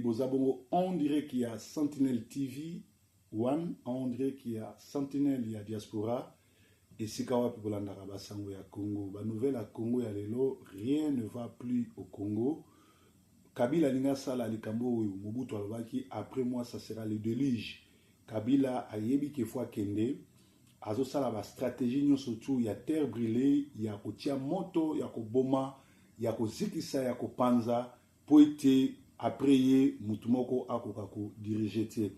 Bozabongo, on dirait qu'il y a Sentinel TV One, on dirait qu'il y a Sentinel, il y a Diaspora, et Sikawa Pibolanda Rabasango ya Congo. La nouvelle à Congo ya Lelo, rien ne va plus au Congo. Kabila Linga Sala Likambo Mobutu Alobaki, après moi ça sera le déluge. Kabila a yebi kefwa kende, azo sala ba stratégie nyo surtout ya terre brûlée, ya kotia moto, ya koboma, ya kozikisa, ya kopanza, po ete après ye mutumoko akokako diriger te.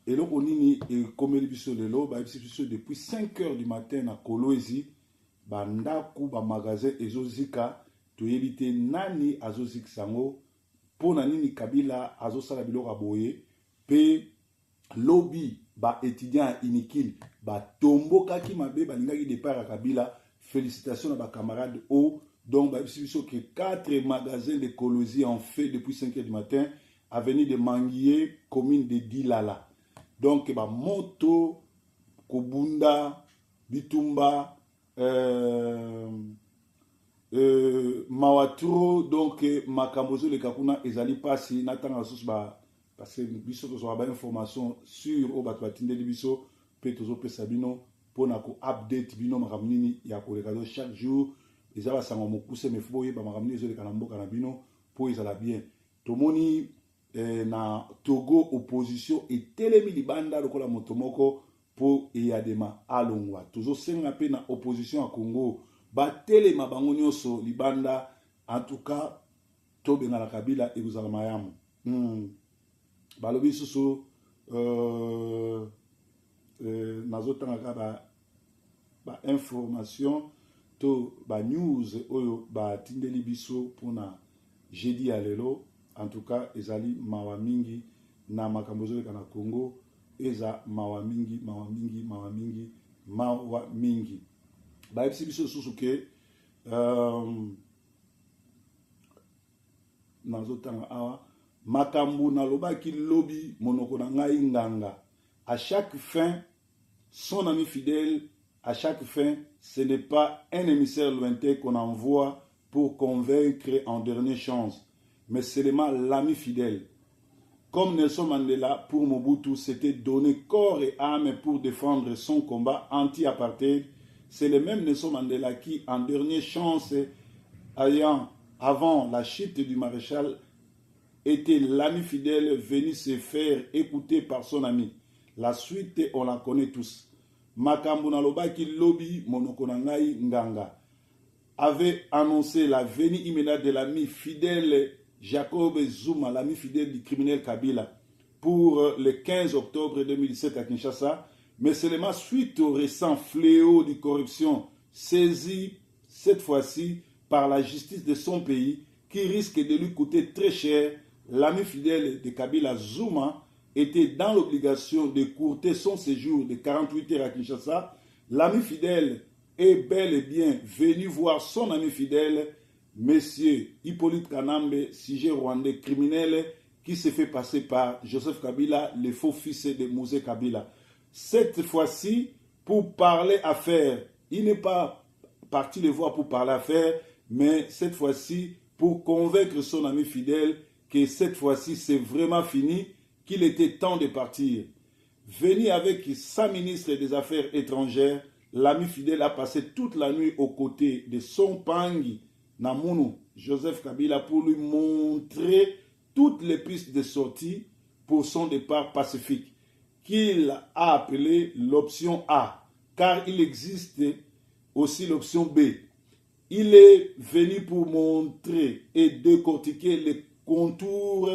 Et donc on y comme biso lelo, ba biso depuis 5 heures du matin na Kolwezi, ba ndaku ba magasin ezozika, to yebite nani azoziksango. Pona nini Kabila azosala biloko aboye pe lobby ba étudiant inikil ba tomboka ki mabe balingaki départ à Kabila. Félicitations à ba camarades O. Donc ba biso que 4 magasins de Kolwezi en fait depuis 5 heures du matin avenue de Manguier, commune de Dilala. Donc ba moto Kobunda Bitumba Mawaturo, donc Makambozo le Kakuna ezali pasi natanga sous ba parce que biso to ba information sur Obatwatinde biso pe tozo pesa bino pona ko update bino makamnini ya ko lekado chaque jour ezala sango mokuse mefuboye ba makamnini zo le kanamboka na bino po ezala bien tomoni na Togo opposition et telemi libanda lokola motomoko po eyadema alongwa tozo senga pe na opposition à Congo batele mabango nyonso libanda en tout cas tobenga la Kabila et vous alamayamu balobi susu nazotanga ba information to ba news oyo ba tindeli biso pona jeudi ya lelo en tout cas ezali mawa mingi na makambo zoleka na Congo eza mawa mingi ba biso susu ke nazotanga awa makambu na lobaki lobby monoko na ngai nganga à chaque fin son ami fidèle à chaque fin ce n'est pas un émissaire lointain qu'on envoie pour convaincre en dernière chance mais seulement l'ami fidèle comme Nelson Mandela pour Mobutu s'était donné corps et âme pour défendre son combat anti-apartheid. C'est le même Nelson Mandela qui, en dernière chance, avant la chute du maréchal, était l'ami fidèle venu se faire écouter par son ami. La suite, on la connaît tous. Makambu Nalobaki Lobby Monokonangai Nganga avait annoncé la venue immédiate de l'ami fidèle Jacob Zuma, l'ami fidèle du criminel Kabila, pour le 15 octobre 2017 à Kinshasa. Mais seulement suite au récent fléau de corruption saisi cette fois-ci par la justice de son pays qui risque de lui coûter très cher, l'ami fidèle de Kabila Zuma était dans l'obligation de courter son séjour de 48 heures à Kinshasa. L'ami fidèle est bel et bien venu voir son ami fidèle, Monsieur Hippolyte Kanambe, sujet rwandais criminel qui se fait passer par Joseph Kabila, le faux fils de Mouzé Kabila. Cette fois-ci, pour parler affaires, il n'est pas parti le voir pour parler affaires, mais cette fois-ci, pour convaincre son ami fidèle que cette fois-ci, c'est vraiment fini, qu'il était temps de partir. Venu avec sa ministre des Affaires étrangères, l'ami fidèle a passé toute la nuit aux côtés de son Pangi, Namunu, Joseph Kabila, pour lui montrer toutes les pistes de sortie pour son départ pacifique, qu'il a appelé l'option A, car il existe aussi l'option B. Il est venu pour montrer et décortiquer les contours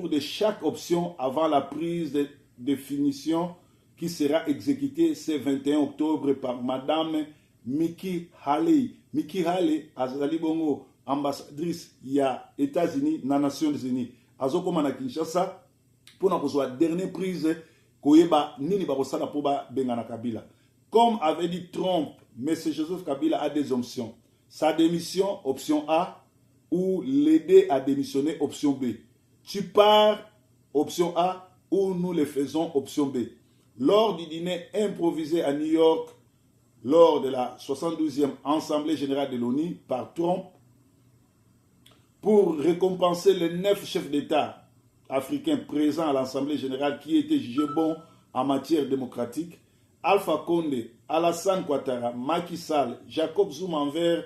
de chaque option avant la prise de définition qui sera exécutée ce 21 octobre par Madame Nikki Haley. Nikki Haley, azali bongo ambassadrice ya États-Unis na Nations Unies. Azokoma na Kinshasa pour na kozwa dernière prise koyeba nini bakosala po ba bengana Kabila. Comme avait dit Trump, M. Joseph Kabila a des options. Sa démission, option A, ou l'aider à démissionner, option B. Tu pars, option A, ou nous le faisons, option B. Lors du dîner improvisé à New York, lors de la 72e Assemblée générale de l'ONU par Trump, pour récompenser les 9 chefs d'État africains présents à l'Assemblée générale qui étaient jugés bons en matière démocratique. Alpha Condé, Alassane Ouattara, Macky Sall, Jacob Zuma envers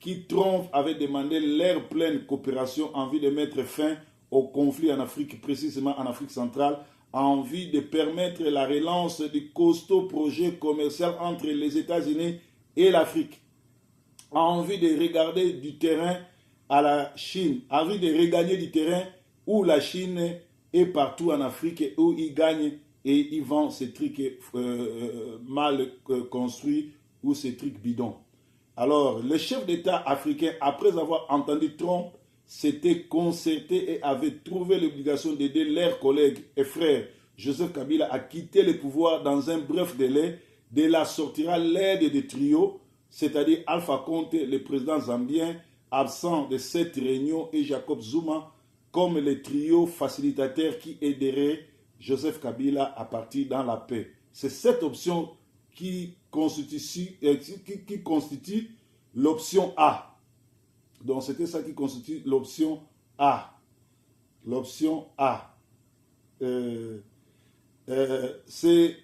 qui Trump avait demandé leur pleine coopération en vue de mettre fin au conflit en Afrique, précisément en Afrique centrale, en vue de permettre la relance du costaud projet commercial entre les États-Unis et l'Afrique, en vue de regarder du terrain à la Chine, en vue de regagner du terrain où la Chine est partout en Afrique et où ils gagnent et ils vendent ces trucs mal construits ou ces trucs bidons. Alors, les chefs d'État africains, après avoir entendu Trump, s'étaient concertés et avaient trouvé l'obligation d'aider leurs collègues et frères Joseph Kabila à quitter le pouvoir dans un bref délai. De là sortira l'aide des trios, c'est-à-dire Alpha Condé, le président zambien, absent de cette réunion, et Jacob Zuma, comme les trios facilitateurs qui aideraient Joseph Kabila à partir dans la paix. C'est cette option qui constitue l'option A. Donc c'était ça qui constitue l'option A. L'option A. C'est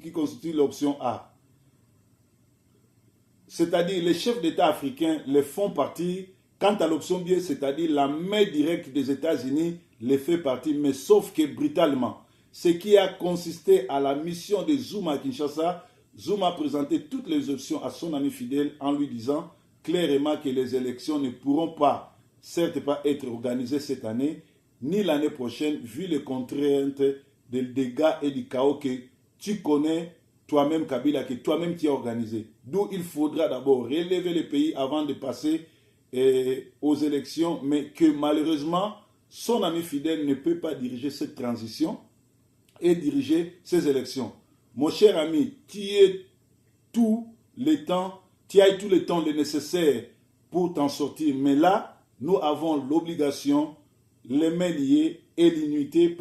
qui constitue l'option A. C'est-à-dire les chefs d'État africains les font partie. Quant à l'option B, c'est-à-dire la main directe des États-Unis les fait partie, mais sauf que brutalement. Ce qui a consisté à la mission de Zuma à Kinshasa. Zuma présentait toutes les options à son ami fidèle en lui disant clairement que les élections ne pourront pas, certes pas être organisées cette année, ni l'année prochaine, vu les contraintes des dégâts et du chaos que tu connais toi-même, Kabila, que toi-même tu as organisé. D'où il faudra d'abord relever le pays avant de passer aux élections, mais que malheureusement, son ami fidèle ne peut pas diriger cette transition et diriger ces élections. Mon cher ami, tu as tout le temps nécessaire pour t'en sortir. Mais là, nous avons l'obligation, les mains liées et l'unité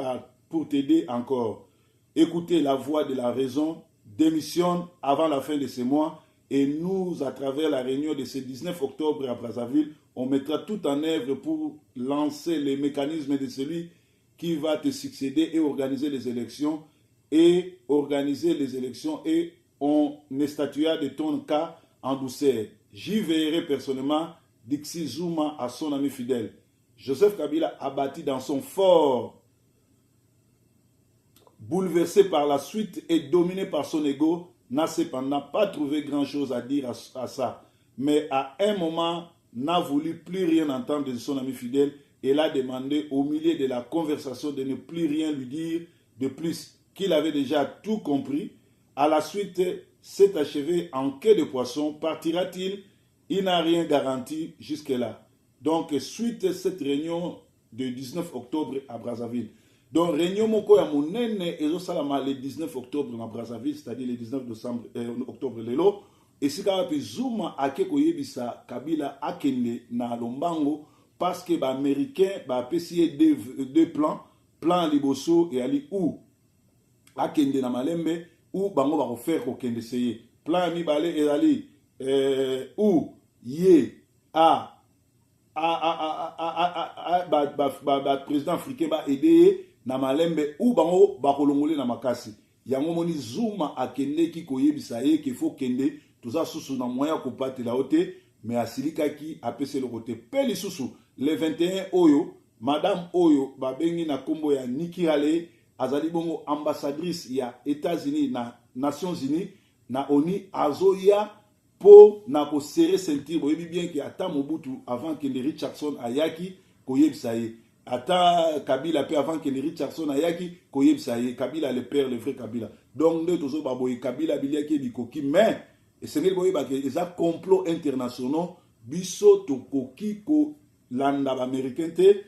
pour t'aider encore. Écoutez la voix de la raison, démissionne avant la fin de ce mois et nous, à travers la réunion de ce 19 octobre à Brazzaville, on mettra tout en œuvre pour lancer les mécanismes de celui qui va te succéder et organiser les élections. Et on statuera de ton cas en douceur. J'y veillerai personnellement, Dixie Zuma à son ami fidèle. Joseph Kabila abattu dans son fort, bouleversé par la suite et dominé par son ego, n'a cependant pas trouvé grand-chose à dire à ça. Mais à un moment, n'a voulu plus rien entendre de son ami fidèle et l'a demandé au milieu de la conversation de ne plus rien lui dire de plus, qu'il avait déjà tout compris. À la suite, s'est achevé en queue de poisson. Partira-t-il? Il n'a rien garanti jusque-là. Donc, suite à cette réunion du 19 octobre à Brazzaville. Donc, réunion moko ya monene ezo salama le 19 octobre à Brazzaville, c'est-à-dire le 19 octobre lelo. Et si Kawapi Zuma ake koyebisa Kabila akende na lombango parce que les Américains ont essayé deux plans, plan liboso et ali ou akende na malembe ou bango ba faire kokende seye. Plan mibale et ali ou ye président africain ba aider na malembe ou bango ba kolongole na makasi. Yango moni Zuma akende ki koyebisa ye qu'il faut kende tout ça sous na moyen ko patela ote mais asilika ki apese le côté peli susu le 21 oyo madame oyo babengi na kombo ya Nikki Haley azali bongo ambassadrice ya États-Unis na Nations Unies na ONU azoya po na ko serrer ceinture boyebi bien ki ata Mobutu avant que Richardson ayaki koyebisa ye ata Kabila pe avant que Richardson ayaki koyebisa ye Kabila le père le vrai Kabila donc ne tozo baboy Kabila biliaki bikoki mais et c'est que boyeba que les complots internationaux biso tokoki ko landa ba américain te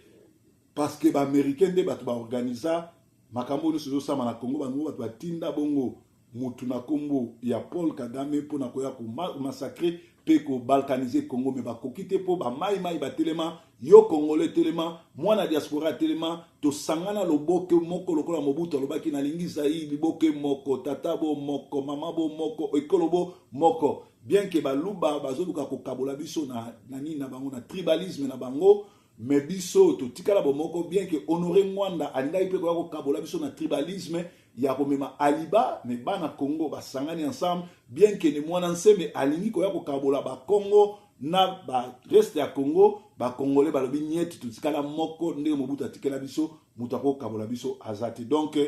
parce que ba américain de ba organisa makambo no so sama na Congo bango ba tinda bongo mutu na kombo ya Paul Kagame po na koya ko massacrer pe ko balkaniser Congo mais ba kokite po ba mai ba telema yo congolais telema mwana diaspora telema to sangana loboke moko lokola Mobutu lobaki na lingisa yi liboke moko tatabo moko mamabo moko ekolobo moko bien que baluba bazoluka kokabola biso na nani na bango na tribalisme na bango, mais biso to tikala bomoko bien que honorer Mwanda andai pe ko kabola biso na tribalisme ya komema aliba mais bana Congo basangani ensemble, bien que ne mwana nseme alingi ko ya ko kabola ba Congo na ba reste ya Congo ba Congolais balobi nyeti to tikala moko ndenge Mobutu atikela biso mutako kabola biso azati. Donc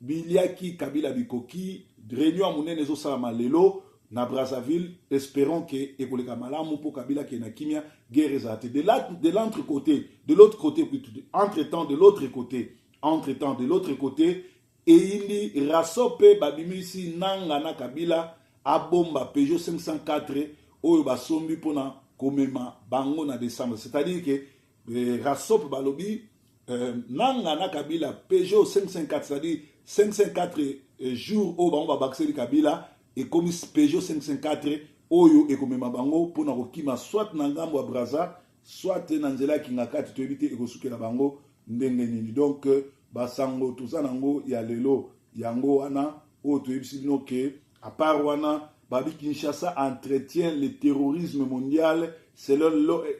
biliaki Kabila bikoki réunion monene zo sala lelo na Brazzaville, espérons que ekoleka malamu pour Kabila qui na kimia guerre ezate de l'autre côté, entre-temps de l'autre côté et il rasope babimisi nanga na Kabila abomba Peugeot 504 oyo basombi pona komema bango na décembre, c'est-à-dire que rasope balobi nanga na Kabila Peugeot 504, c'est-à-dire 504 jours au bango bakseli Kabila et comme Peugeot 504 oyo et comme bango pour na kokima soit na ngambo ya Brazza soit na nzela kingakati to éviter et kosukela bango ndenge nini. Donc basango tout ça nango ya lelo yango wana o to ebisino ke à part wana babi Kinshasa entretient le terrorisme mondial selon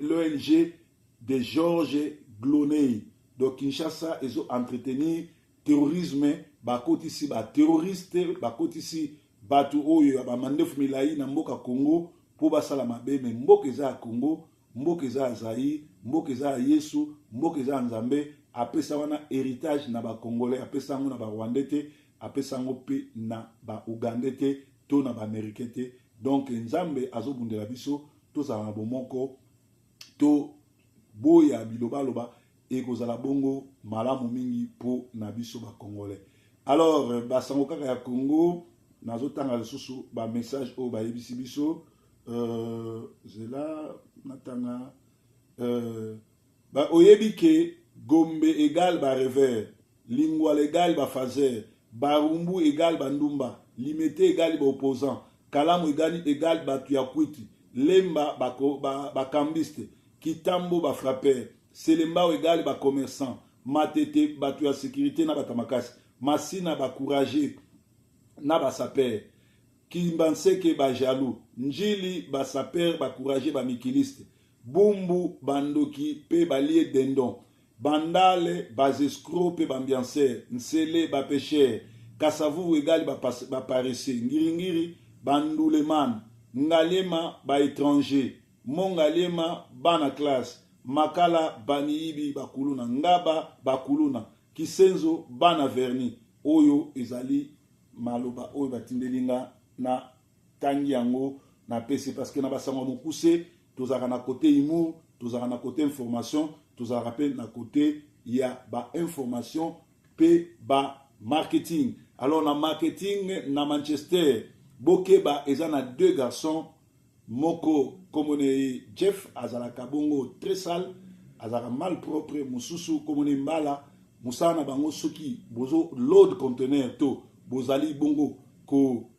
l'ONG de Georges Gloney. Donc Kinshasa ezo entretenir terrorisme bakoti si ba terroriste bakoti si batu oyo ba mandefu milai na mboka Congo po basala mabe, mais mboka eza Congo, mboka eza Zaïre, mboka eza Yesu, mboka eza Nzambe, apesa wana héritage na ba Congolais, apesa ngo na ba Rwandais te, apesa ngo pe na ba Ugandais te, to na ba Américains te. Donc Nzambe azobundela biso to za na bomoko to boya biloba loba e kozala bongo malamu mingi po na biso ba Congolais. Alors basango kaka ya Congo nazotanga lisusu ba message o ba yebisi biso zela natanga ba oyebi ke Gombe égal ba revers, Lingwa égal ba fazer, Barumbu égal ba ndumba, Limete égal ba opposant, Kalamu égal ba tuyakwiti, Lemba ba kambiste, Kitambo ba frapper, Selemba égal ba commerçant, Matete ba tuya sécurité na batamakasi, Masina ba courageux na ba saper, Kimbanseke ba jaloux, Njili ba saper ba courageux ba mikiliste, Bumbu bandoki pe ba lié dendon, Bandale bas escroc pe bambiancer, Nsele ba pêcheur, Kasavu égal ba paresseux, Ngiringiri bandouleman, Ngalema ba étranger, Mongalema bana classe, Makala baniibi bakuluna, Ngaba bakuluna, Kisenzo bana verni, Oyo ezali maloba oyo batindelinga na tangi yango na PC parce que na basama mokuse tozaka na côté humour, tozaka na côté information, tozaka pe na côté ya ba information pe ba marketing. Alors na marketing na Manchester Bokeba ezana deux garçons moko komone Jeff azalaka bongo très sale, azalaka mal propre, mususu komone mbala musana bango soki bozo load conteneur to bozali bongo ko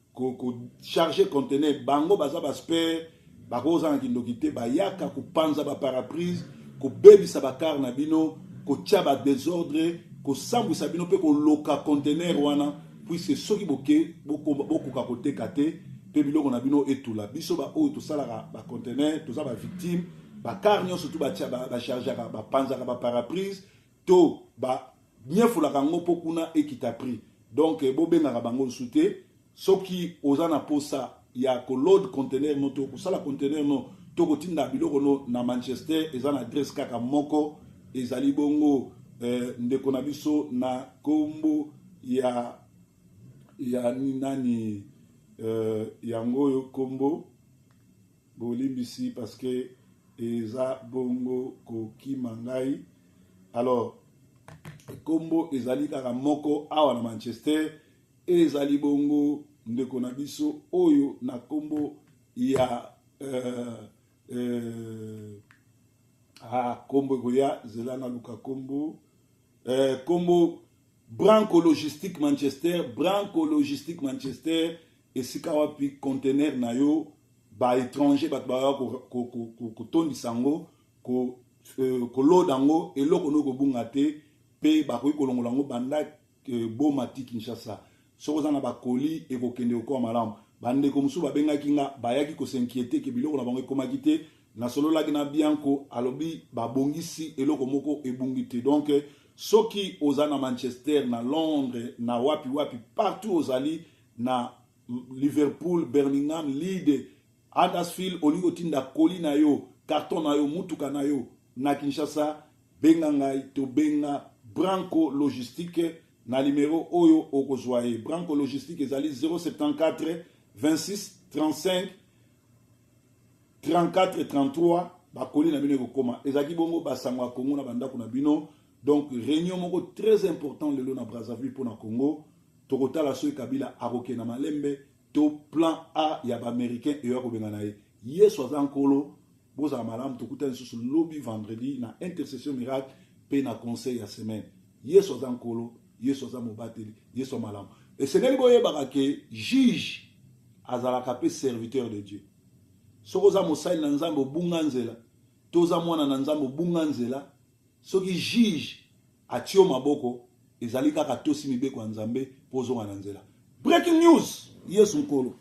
charger conteneur bango baza ba spare bakoza na kindokite bayaka ko panza ba paraprise ko bebisa bakar na bino ko tia ba désordre ko sambwisa bino pe ko loka conteneur wana puisque soki boko ka koteka te pe biloko na bino etula biso ba oyo to salaka ba conteneur to za ba victime ba car nyonso to ba tia ba charger ba panza ba paraprise to ba nyefulaka ngo pokuna ekita prix. Donc bobengaka bango souté soki ozana posa ya ko load conteneur no to ko sala conteneur no to ko tinda biloko no na Manchester ezana adresse kaka moko ezali bongo ndeko na biso na kombo ya nani yango yo kombo bolimbisi parce que eza bongo ko kimangai. Alors kombo ezali kaka moko awa na Manchester ezali bongo ndeko na biso oyo na kombo ya kombo koya zela na luka kombo kombo Branco Logistique Manchester esika wapi conteneur na yo ba étranger ba ko tondi sango ko lodango eloko no ko bunga te pe ba ko kolongola ngo banda bo mati Kinshasa soko za na ba colis e ko kende ko malamu bandeko mosusu babengaki nga bayaki kosinquiete ke biloko na bango ekomaki te nasololaki na bianco alobi babongisi eloko moko ebungi te. Donc soki oza na Manchester, na Londres, na wapi wapi partout ozali, na Liverpool, Birmingham, Leeds, Huddersfield, olingo tinda koli na yo, carton na yo, mutuka na yo na Kinshasa, benga ngai to benga Branco Logistique na numéro oyo okozwaye. Branco Logistique ezali 074 26 35 34 33 bakoli na bino kokoma ezaki bongo basangwa Congo na bandako na bino. Donc réunion moko très important lelo na Brazzaville pour na Congo. Tokotala soki Kabila akoke na malembe to plan A ya ba américain et yako benga na ye. Yesu aza nkolo boza malamu tokuta nsusu lobby vendredi na intercession miracle pe na conseil ya semaine. Yesu aza nkolo, Yesu aza mobateli, Yesu malamu. Et c'est ngeli boyebaka ke juge azalaka pe serviteur de Dieu. Soko za mosali na nzambe obunga nzela, toza mwana na nzambe obunga nzela, soki juge atio maboko ezali kaka tosi mibeko ya nzambe pozonga na nzela. Breaking news, Yesu nkolo.